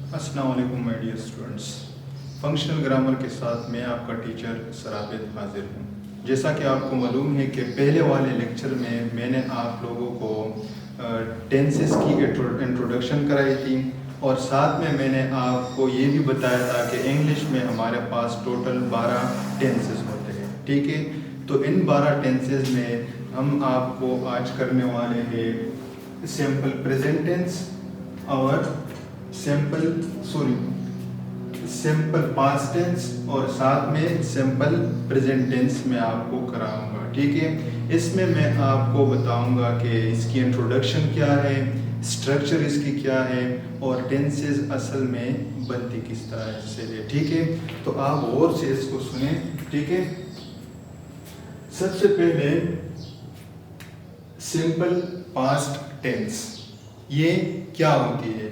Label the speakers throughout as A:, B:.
A: السلام علیکم my dear students, functional grammar کے ساتھ میں آپ کا ٹیچر سرابد حاضر ہوں۔ جیسا کہ آپ کو معلوم ہے کہ پہلے والے لیکچر میں نے آپ لوگوں کو ٹینسز کی انٹروڈکشن کرائی تھی، اور ساتھ میں نے آپ کو یہ بھی بتایا تھا کہ انگلش میں ہمارے پاس ٹوٹل 12 ٹینسز ہوتے ہیں، ٹھیک ہے؟ تو ان 12 ٹینسز میں ہم آپ کو آج کرنے والے ہیں سمپل پریزنٹ ٹینس اور سمپل پاسٹ ٹینس، اور ساتھ میں سمپل پریزنٹ ٹینس میں آپ کو کراؤں گا، ٹھیک ہے؟ اس میں آپ کو بتاؤں گا کہ اس کی انٹروڈکشن کیا ہے، اسٹرکچر اس کی کیا ہے، اور ٹینسز اصل میں بنتی کس طرح سے ہے، ٹھیک ہے؟ تو آپ غور سے اس کو سنیں، ٹھیک ہے؟ سب سے پہلے سمپل پاسٹ ٹینس یہ کیا ہوتی ہے؟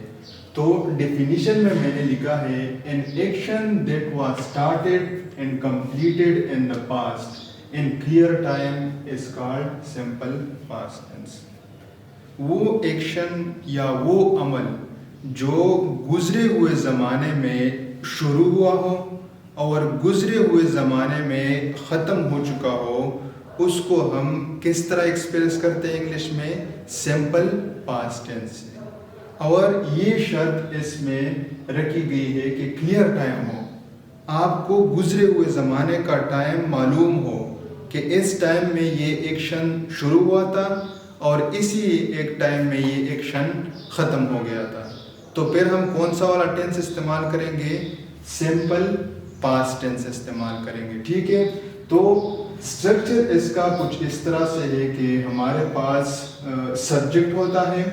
A: تو ڈیفینیشن میں نے لکھا ہے an action that was started and completed in the past in clear time is called simple past tense۔ وہ ایکشن یا وہ عمل جو گزرے ہوئے زمانے میں شروع ہوا ہو اور گزرے ہوئے زمانے میں ختم ہو چکا ہو، اس کو ہم کس طرح ایکسپریس کرتے ہیں انگلش میں؟ سمپل پاسٹ ٹینس سے۔ اور یہ شرط اس میں رکھی گئی ہے کہ کلیئر ٹائم ہو، آپ کو گزرے ہوئے زمانے کا ٹائم معلوم ہو کہ اس ٹائم میں یہ ایکشن شروع ہوا تھا اور اسی ایک ٹائم میں یہ ایکشن ختم ہو گیا تھا۔ تو پھر ہم کون سا والا ٹینس استعمال کریں گے؟ سمپل پاسٹ ٹینس استعمال کریں گے، ٹھیک ہے؟ تو اسٹرکچر اس کا کچھ اس طرح سے ہے کہ ہمارے پاس سبجیکٹ ہوتا ہے،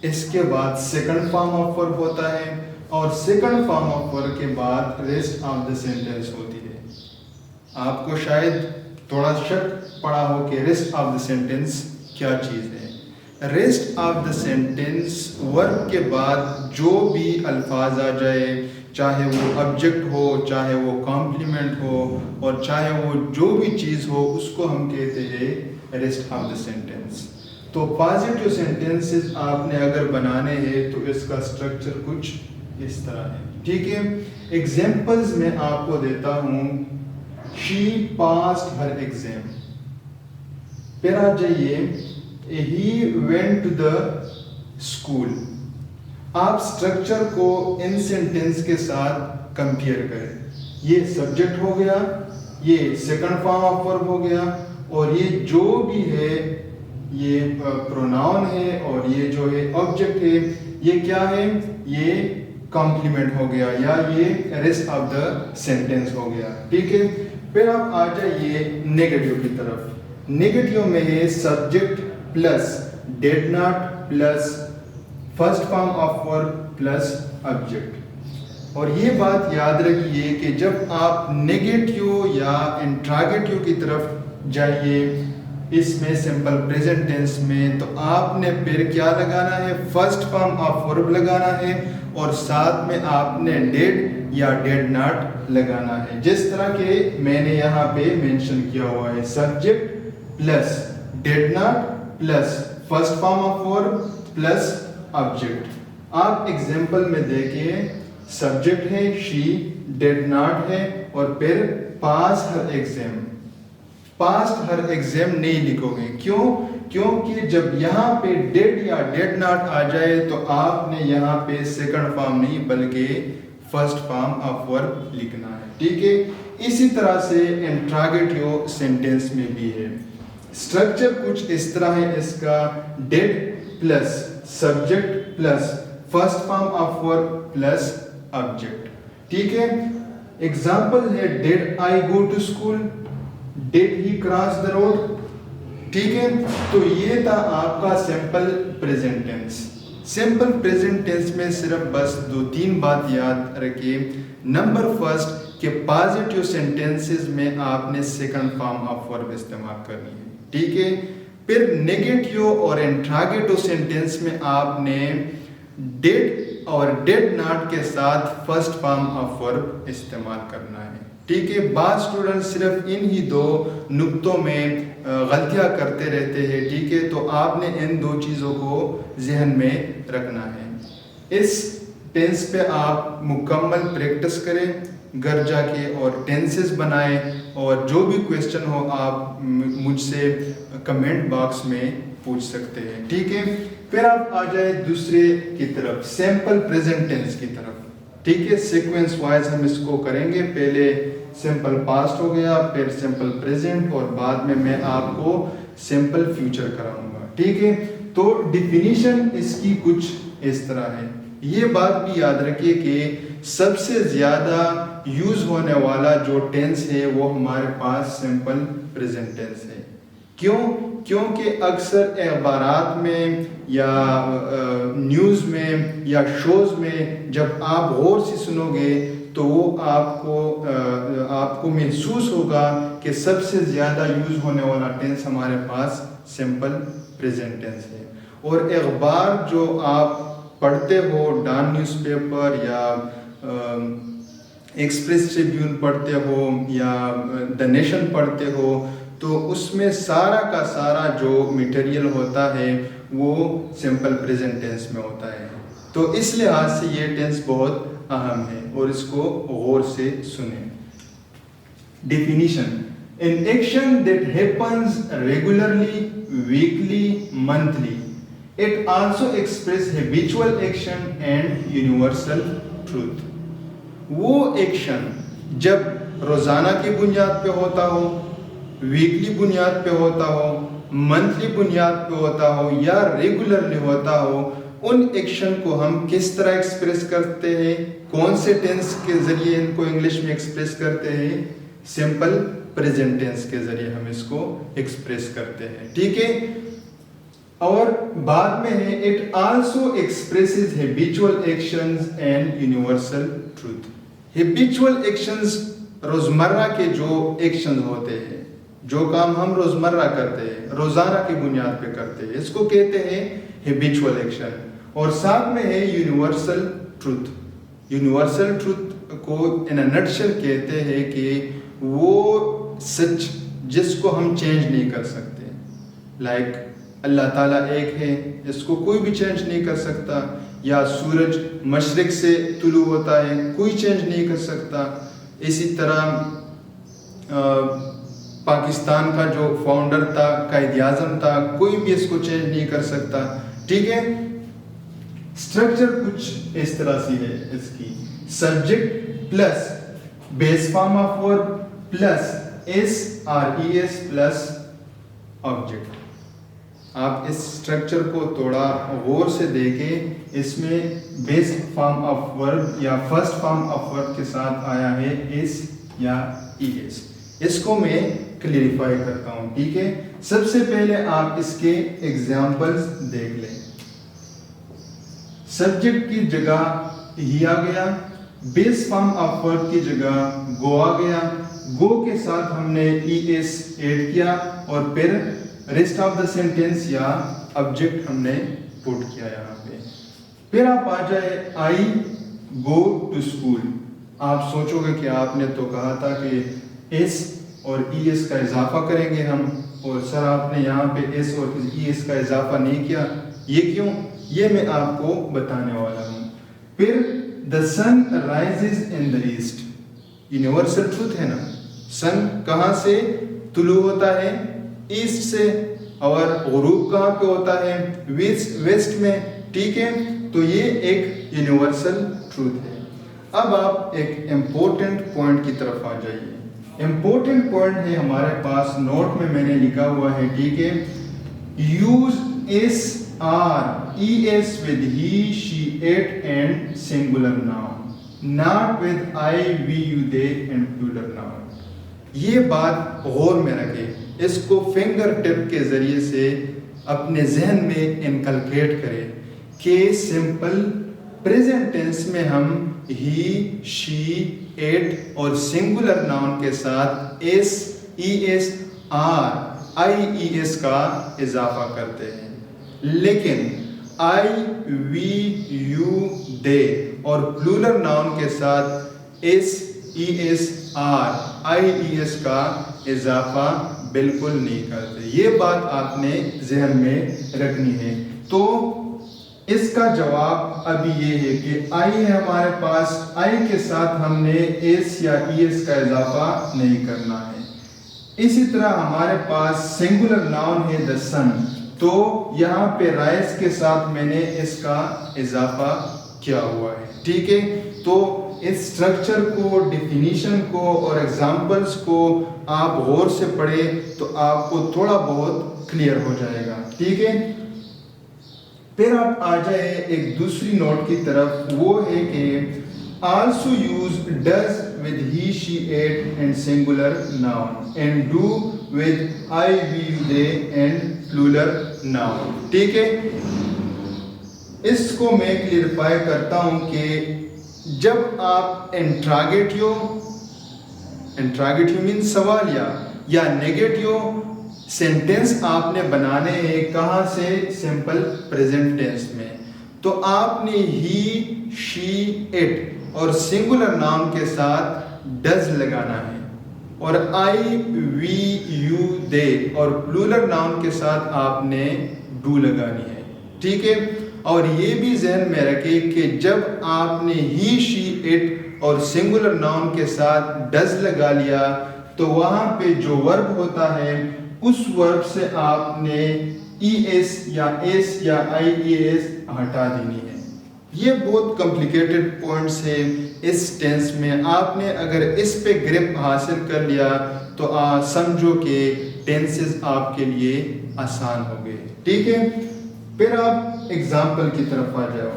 A: اس کے بعد سیکنڈ فارم آف ورب ہوتا ہے، اور سیکنڈ فارم آف ورب کے بعد ریسٹ آف دا سینٹینس ہوتی ہے۔ آپ کو شاید تھوڑا شک پڑا ہو کہ ریسٹ آف دا سینٹینس کیا چیز ہے۔ ریسٹ آف دا سینٹینس ورب کے بعد جو بھی الفاظ آ جائے، چاہے وہ آبجیکٹ ہو، چاہے وہ کمپلیمنٹ ہو، اور چاہے وہ جو بھی چیز ہو، اس کو ہم کہتے ہیں ریسٹ آف دا سینٹینس۔ تو پازیٹیو سینٹینسز آپ نے اگر بنانے ہیں تو اس کا اسٹرکچر کچھ اس طرح ہے، ٹھیک ہے؟ ایگزامپلز میں آپ کو دیتا ہوں۔ شی پاسڈ ہر ایگزام، پھر آ جائیے ہی وینٹ ٹو دا اسکول۔ آپ اسٹرکچر کو ان سینٹینس کے ساتھ کمپیئر کریں۔ یہ سبجیکٹ ہو گیا، یہ سیکنڈ فارم آف ورب ہو گیا، اور یہ جو بھی ہے یہ پروناؤن ہے، اور یہ جو ہے آبجیکٹ ہے، یہ کیا ہے؟ یہ کمپلیمنٹ ہو گیا، یا یہ ریسٹ آف دا سینٹینس ہو گیا، ٹھیک ہے؟ پھر آپ آ جائیے نیگیٹو کی طرف۔ نیگیٹو میں ہے subject plus did not plus first form of verb plus object. اور یہ بات یاد رکھیے کہ جب آپ نیگیٹو یا انٹراگیٹو کی طرف جائیے اس میں سمپل پریزنٹ ٹینس میں، تو آپ نے پھر کیا لگانا ہے؟ فرسٹ فارم آف ورب لگانا ہے، اور ساتھ میں آپ نے ڈیڈ یا ڈیڈ ناٹ لگانا ہے، جس طرح کہ میں نے یہاں پہ مینشن کیا ہوا ہے۔ Subject plus did not plus first form of verb plus object. آپ ایگزامپل میں دیکھیں، سبجیکٹ ہے شی، ڈیڈ ناٹ ہے، اور پھر پاس ہر ایگزام۔ پاسٹ ہر ایگزام نہیں لکھو گے، کیوں؟ کیونکہ جب یہاں پہ ڈیڈ یا ڈیڈ ناٹ آ جائے تو آپ نے یہاں پہ سیکنڈ فارم نہیں بلکہ فرسٹ فارم آف ورب لکھنا ہے، ٹھیک ہے؟ اسی طرح سے انٹراگیٹو سینٹینس میں بھی ہے۔ اسٹرکچر کچھ اس طرح ہے اس کا، did plus subject plus first form of verb plus object, ٹھیک ہے؟ ایگزامپل ہے did I go to school, did he cross the road, ٹھیک ہے؟ تو یہ تھا آپ کا simple present tense. Simple present tense میں صرف بس 2-3 بات یاد رکھیے۔ نمبر فرسٹ کہ پازیٹیو سینٹینسز میں آپ نے سیکنڈ فارم آف ورب استعمال کرنی ہے، ٹھیک ہے؟ پھر نیگیٹو اور انٹراگیٹو سینٹینس میں آپ نے ڈیڈ اور ڈیڈ ناٹ کے ساتھ فرسٹ فارم آف ورب استعمال کرنا ہے، ٹھیک ہے؟ بعض اسٹوڈنٹ صرف ان ہی 2 نقطوں میں غلطیاں کرتے رہتے ہیں، ٹھیک ہے؟ تو آپ نے ان 2 چیزوں کو ذہن میں رکھنا ہے۔ اس ٹینس پہ آپ مکمل پریکٹس کریں گھر جا کے اور ٹینسز بنائیں, اور جو بھی کویسچن ہو آپ مجھ سے کمنٹ باکس میں پوچھ سکتے ہیں, ٹھیک ہے. پھر آپ آ جائیں دوسرے کی طرف, سمپل پریزنٹ ٹینس کی طرف, ٹھیک ہے. سیکوینس وائز ہم اس کو کریں گے, پہلے سمپل پاسٹ ہو گیا, پھر سمپل پریزنٹ, اور بعد میں آپ کو سمپل فیوچر کراؤں گا, ٹھیک ہے. تو ڈیفینیشن اس کی کچھ اس طرح ہے. یہ بات بھی یاد رکھیے کہ سب سے زیادہ یوز ہونے والا جو ٹینس ہے وہ ہمارے پاس سمپل پریزنٹ ٹینس ہے. کیوں؟ کیونکہ اکثر اخبارات میں یا نیوز میں یا شوز میں جب آپ غور سے سنو گے تو وہ آپ کو محسوس ہوگا کہ سب سے زیادہ یوز ہونے والا ٹینس ہمارے پاس سمپل پریزنٹ ٹینس ہے. اور اخبار جو آپ پڑھتے ہو, ڈان نیوز پیپر یا ایکسپریس ٹریبیون پڑھتے ہو یا دا نیشن پڑھتے ہو, تو اس میں سارا کا سارا جو میٹیریل ہوتا ہے وہ سمپل پریزنٹ ٹینس میں ہوتا ہے. تو اس لحاظ سے یہ ٹینس بہت اہم ہے اور اس کو غور سے سنیں. Definition: an action that happens regularly, weekly, monthly. It also expresses habitual action and universal truth. وہ ایکشن جب روزانہ کی بنیاد پہ ہوتا ہو, ویکلی بنیاد پہ ہوتا ہو, منتھلی بنیاد پہ ہوتا ہو یا ریگولرلی ہوتا ہو, ان ایکشن کو ہم کس طرح ایکسپریس کرتے ہیں, کون سے ٹینس کے ذریعے ان کو انگلش میں ایکسپریس کرتے ہیں, سمپل پریزنٹ ٹینس کے ذریعے ہم اس کو ایکسپریس کرتے ہیں, ٹھیک ہے. اور بعد میں ہے it also expresses habitual actions and universal truth. Habitual actions روزمرہ کے جو ایکشنز ہوتے ہیں, جو کام ہم روزمرہ کرتے ہیں, روزانہ کی بنیاد پہ کرتے ہیں, اس کو کہتے ہیں ہیبیچول ایکشن. اور ساتھ میں ہے یونیورسل ٹروتھ. یونیورسل ٹروتھ کو ان اے نٹشل کہتے ہیں کہ وہ سچ جس کو ہم چینج نہیں کر سکتے. لائک اللہ تعالیٰ ایک ہے, اس کو کوئی بھی چینج نہیں کر سکتا, یا سورج مشرق سے طلوع ہوتا ہے, کوئی چینج نہیں کر سکتا. اسی طرح پاکستان کا جو فاؤنڈر تھا, قائد اعظم تھا, کوئی بھی اس کو چینج نہیں کر سکتا, ٹھیک ہے. اسٹرکچر کچھ اس طرح سی ہے اس کی: subject plus base form of verb plus SRES plus object. آپ اس اسٹرکچر کو تھوڑا غور سے دیکھیں, اس میں بیس فارم آف ورب یا فرسٹ فارم آف ورب کے ساتھ آیا ہے ایس یا ES. اس کو میں کلیریفائی کرتا ہوں, ٹھیک ہے. سب سے پہلے آپ اس کے ایگزامپلز دیکھ لیں. سبجیکٹ کی جگہ ہی آ گیا, بیس فارم آف ورب کی جگہ گو آ گیا, گو کے ساتھ ہم نے ES ایڈ کیا, اور پھر ریسٹ آف دا سینٹینس یا آبجیکٹ ہم نے پٹ کیا یہاں پہ. پھر آپ آ جائے آئی گو ٹو اسکول. آپ سوچو گے کہ آپ نے تو کہا تھا کہ ایس اور ES کا اضافہ کریں گے ہم, اور سر آپ نے یہاں پہ ایس اور ES کا اضافہ نہیں کیا, یہ کیوں؟ یہ میں آپ کو بتانے والا ہوں. پھر the sun rises in the east. Universal truth ہے نا, سن کہاں سے طلوع ہوتا ہے؟ ایسٹ سے. اور غروب کہاں پہ ہوتا ہے؟ ویسٹ میں, ٹھیک ہے. تو یہ ایک یونیورسل ٹروتھ ہے. اب آپ ایک امپورٹنٹ پوائنٹ کی طرف آ جائیے. امپورٹنٹ پوائنٹ ہے ہمارے پاس, نوٹ میں نے لکھا ہوا ہے, ٹھیک ہے. Use SRES with he, she, it and singular noun, not with I, we, you, they and plural noun. یہ بات غور میں رکھیں, اس کو فنگر ٹپ کے ذریعے سے اپنے ذہن میں انکلکیٹ کریں کہ سمپل پریزنٹ ٹینس میں ہم ہی, شی, اٹ اور سنگولر ناؤن کے ساتھ ایس, ES, RIES کا اضافہ کرتے ہیں. لیکن I, we, you, they اور پلورل ناؤن کے ساتھ S, ES, RIES کا اضافہ بالکل نہیں کرتے. یہ بات آپ نے ذہن میں رکھنی ہے. تو اس کا جواب ابھی یہ ہے کہ آئی ہے ہمارے پاس، آئی کے ساتھ ہم نے ایس یا ای ایس کا اضافہ نہیں کرنا ہے۔ اسی طرح ہمارے پاس سنگولر ناؤن ہے the sun، تو یہاں پہ رائز کے ساتھ میں نے اس کا اضافہ کیا ہوا ہے، ٹھیک ہے۔ تو اس اسٹرکچر کو، ڈیفینیشن کو اور ایگزامپلس کو آپ غور سے پڑھیں تو آپ کو تھوڑا بہت کلیئر ہو جائے گا، ٹھیک ہے۔ پھر آپ آ جائے ایک دوسری نوٹ کی طرف، وہ ہے کہ also use does with he, she, it and singular noun and do with I, we, they and plural noun، ٹھیک ہے۔ اس کو میں کلیئرفائی کرتا ہوں کہ جب آپ انٹراگیٹیو مین سوالیہ یا نیگیٹیو سینٹینس آپ نے بنانے ہیں، کہاں سے؟ سمپل پریزنٹ ٹینس میں، تو آپ نے ہی، شی، اٹ اور سنگولر ناؤن کے ساتھ ڈز لگانا ہے، اور آئی، وی، یو، دے اور پلورل ناؤن کے ساتھ آپ نے ڈو لگانی ہے، ٹھیک ہے۔ اور یہ بھی ذہن میں رکھیں کہ جب آپ نے ہی، شی، اٹ اور سنگولر ناؤن کے ساتھ ڈز لگا لیا تو وہاں پہ جو ورب ہوتا ہے اس ورب سے آپ نے ای ایس یا ایس یا آئی ای ایس ہٹا دینی ہے۔ یہ بہت کمپلیکیٹڈ پوائنٹس ہیں اس ٹینس میں، آپ نے اگر اس پہ گرپ حاصل کر لیا تو سمجھو کہ ٹینسز آپ کے لیے آسان ہو گئے، ٹھیک ہے۔ پھر آپ ایگزامپل کی طرف آ جاؤ،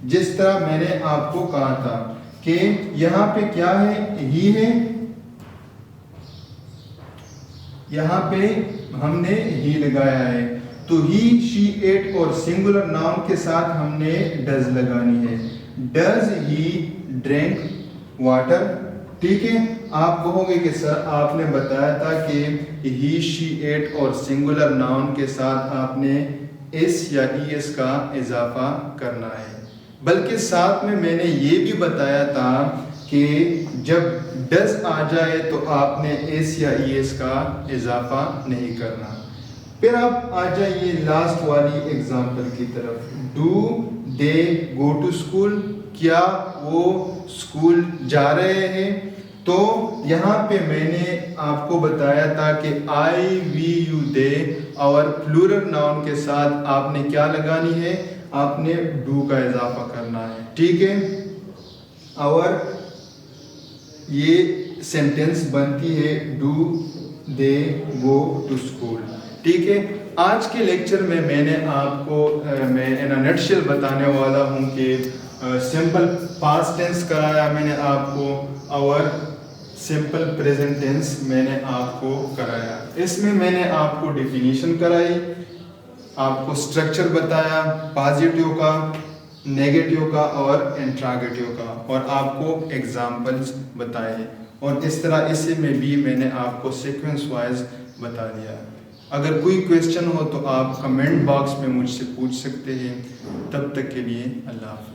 A: جس طرح میں نے آپ کو کہا تھا کہ یہاں پہ کیا ہے؟ ہی ہے، یہاں پہ ہم نے ہی لگایا ہے، تو ہی، شی، اٹ اور سنگولر ناؤن کے ساتھ ہم نے ڈز لگانی ہے۔ ڈز ہی ڈرنک واٹر، ٹھیک ہے۔ آپ کہو گے کہ سر آپ نے بتایا تھا کہ ہی، شی، اٹ اور سنگولر ناؤن کے ساتھ آپ نے ایس یا ای ایس کا اضافہ کرنا ہے، بلکہ ساتھ میں نے یہ بھی بتایا تھا کہ جب ڈز آ جائے تو آپ نے ایس یا ای ایس کا اضافہ نہیں کرنا۔ پھر آپ آ جائیے لاسٹ والی ایگزامپل کی طرف، do they go to school, کیا وہ اسکول جا رہے ہیں؟ تو یہاں پہ میں نے آپ کو بتایا تھا کہ آئی، وی، یو، دے اور پلورل ناؤن کے ساتھ آپ نے کیا لگانی ہے؟ آپ نے ڈو کا اضافہ کرنا ہے، ٹھیک ہے۔ اور یہ سینٹینس بنتی ہے do they go to school, ٹھیک ہے۔ آج کے لیکچر میں نے آپ کو میں ان اے نٹ شیل بتانے والا ہوں کہ سمپل پاسٹ ٹینس کرایا میں نے آپ کو، اور سمپل پریزنٹ ٹینس میں نے آپ کو کرایا۔ اس میں نے آپ کو ڈیفینیشن کرائی، آپ کو اسٹرکچر بتایا پازیٹیو کا، نیگیٹیو کا اور انٹراگیٹیو کا، اور آپ کو ایگزامپلس بتائے، اور اس طرح اسے میں بھی میں نے آپ کو سیکوینس وائز بتا دیا۔ اگر کوئی کویسچن ہو تو آپ کمنٹ باکس میں مجھ سے پوچھ سکتے ہیں۔ تب تک کے لیے اللہ حافظ۔